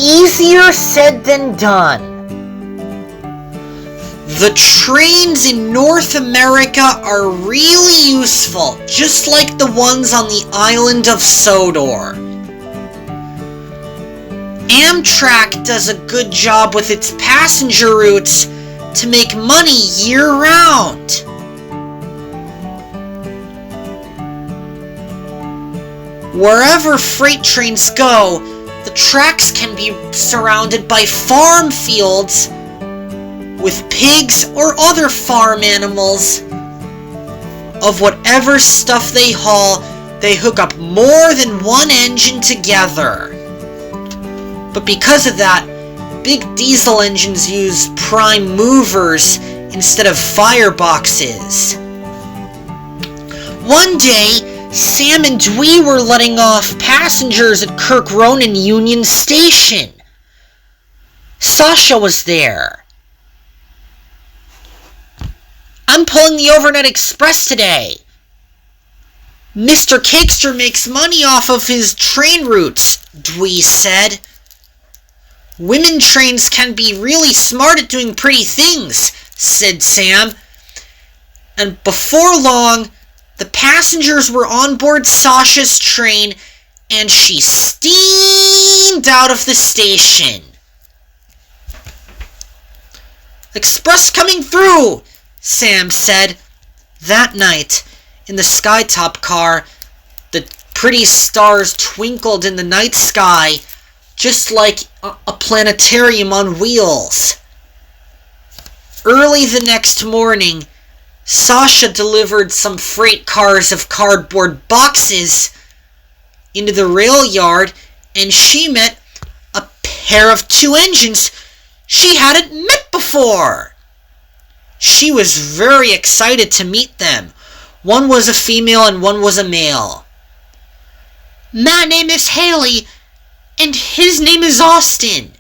Easier said than done. The trains in North America are really useful, just like the ones on the island of Sodor. Amtrak does a good job with its passenger routes to make money year-round. Wherever freight trains go, the tracks can be surrounded by farm fields with pigs or other farm animals. Of whatever stuff they haul, they hook up more than one engine together. But because of that, big diesel engines use prime movers instead of fireboxes. One day, Sam and Dwee were letting off passengers at Kirk Ronan Union Station. Sasha was there. "I'm pulling the overnight express today. Mr. Cakester makes money off of his train routes," Dwee said. "Women trains can be really smart at doing pretty things," said Sam. And before long, the passengers were on board Sasha's train, and she steamed out of the station. "Express coming through," Sam said. That night, in the Skytop car, the pretty stars twinkled in the night sky, just like a planetarium on wheels. Early the next morning, Sasha delivered some freight cars of cardboard boxes into the rail yard, and she met a pair of two engines she hadn't met before. She was very excited to meet them. One was a female and one was a male. "My name is Haley, and his name is Austin,"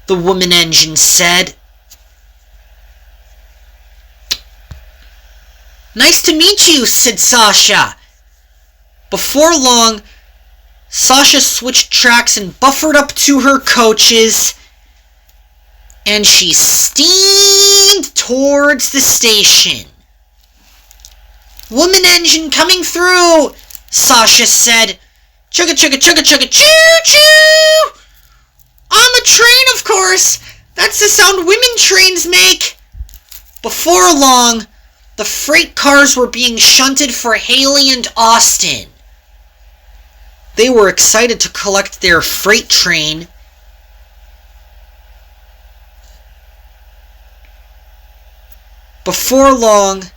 the woman engine said. "Nice to meet you," said Sasha. Before long, Sasha switched tracks and buffered up to her coaches, and she steamed towards the station. "Woman engine coming through," Sasha said. "Chugga chugga chugga chugga choo choo! I'm a train, of course! That's the sound women trains make!" Before long, the freight cars were being shunted for Haley and Austin. They were excited to collect their freight train. Before long,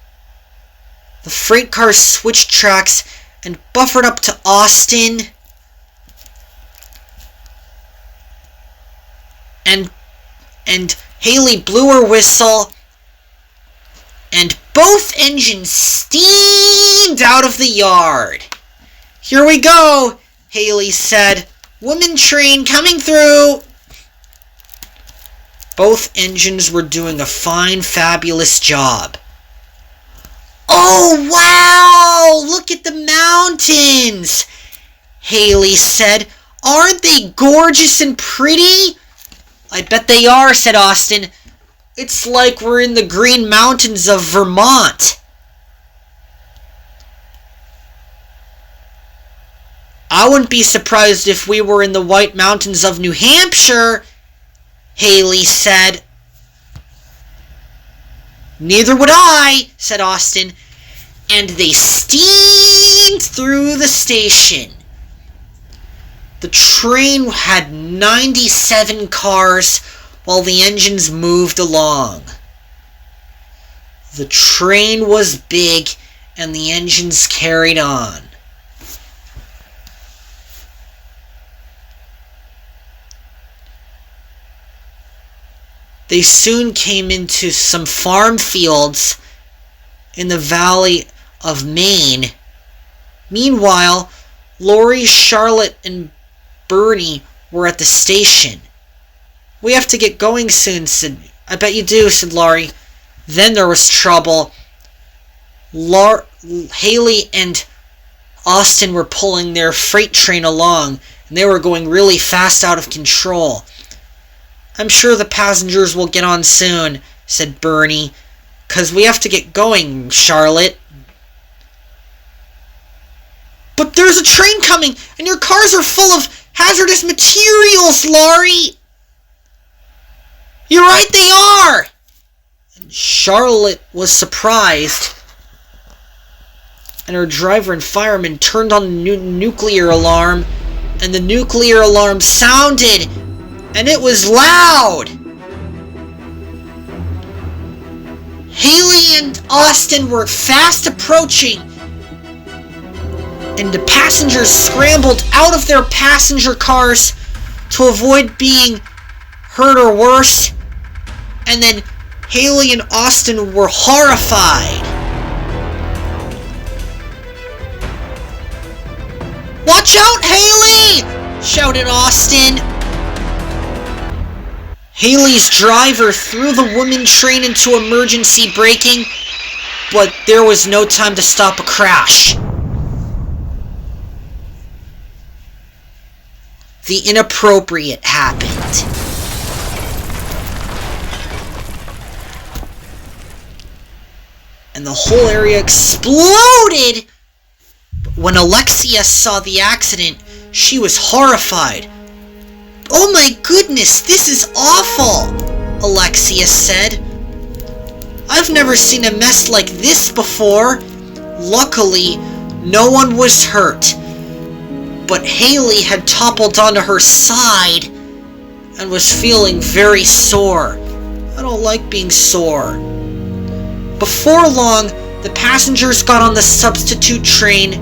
the freight cars switched tracks and buffered up to Austin, and Haley blew her whistle, and both engines steamed out of the yard. "Here we go," Haley said. "Woman train coming through." Both engines were doing a fine, fabulous job. "Oh, wow! Look at the mountains!" Haley said. "Aren't they gorgeous and pretty?" "I bet they are," said Austin. "It's like we're in the Green Mountains of Vermont." "I wouldn't be surprised if we were in the White Mountains of New Hampshire," Haley said. "Neither would I," said Austin, and they steamed through the station. The train had 97 cars while the engines moved along. The train was big and the engines carried on. They soon came into some farm fields in the valley of Maine. Meanwhile, Lori, Charlotte, and Bernie were at the station. "We have to get going soon," said... "I bet you do," said Laurie. Then there was trouble. Haley and Austin were pulling their freight train along, and they were going really fast out of control. "I'm sure the passengers will get on soon," said Bernie, "'cause we have to get going, Charlotte." "But there's a train coming, and your cars are full of hazardous materials, Laurie." "You're right, they are!" And Charlotte was surprised, and her driver and fireman turned on the nuclear alarm, and the nuclear alarm sounded, and it was loud. Haley and Austin were fast approaching, and the passengers scrambled out of their passenger cars to avoid being hurt or worse, and then Haley and Austin were horrified. "Watch out, Haley!" shouted Austin. Haley's driver threw the woman train into emergency braking, but there was no time to stop a crash. The inappropriate happened. And the whole area exploded. When Alexia saw the accident, she was horrified. "Oh my goodness, this is awful," Alexia said. "I've never seen a mess like this before." Luckily, no one was hurt, but Haley had toppled onto her side and was feeling very sore. I don't like being sore. Before long, the passengers got on the substitute train,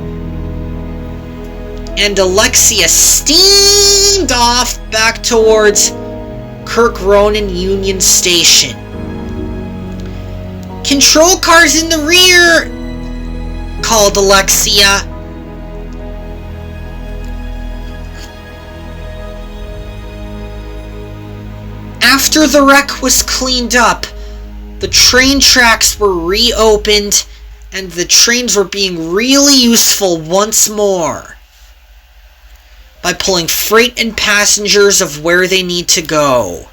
and Alexia steamed off back towards Kirk Ronan Union Station. "Control cars in the rear," called Alexia. After the wreck was cleaned up, the train tracks were reopened, and the trains were being really useful once more by pulling freight and passengers of where they need to go.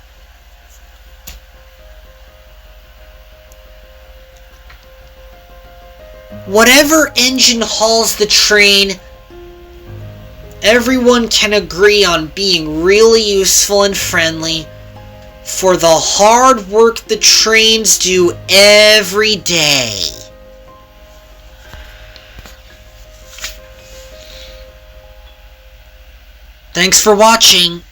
Whatever engine hauls the train, everyone can agree on being really useful and friendly for the hard work the trains do every day. Thanks for watching.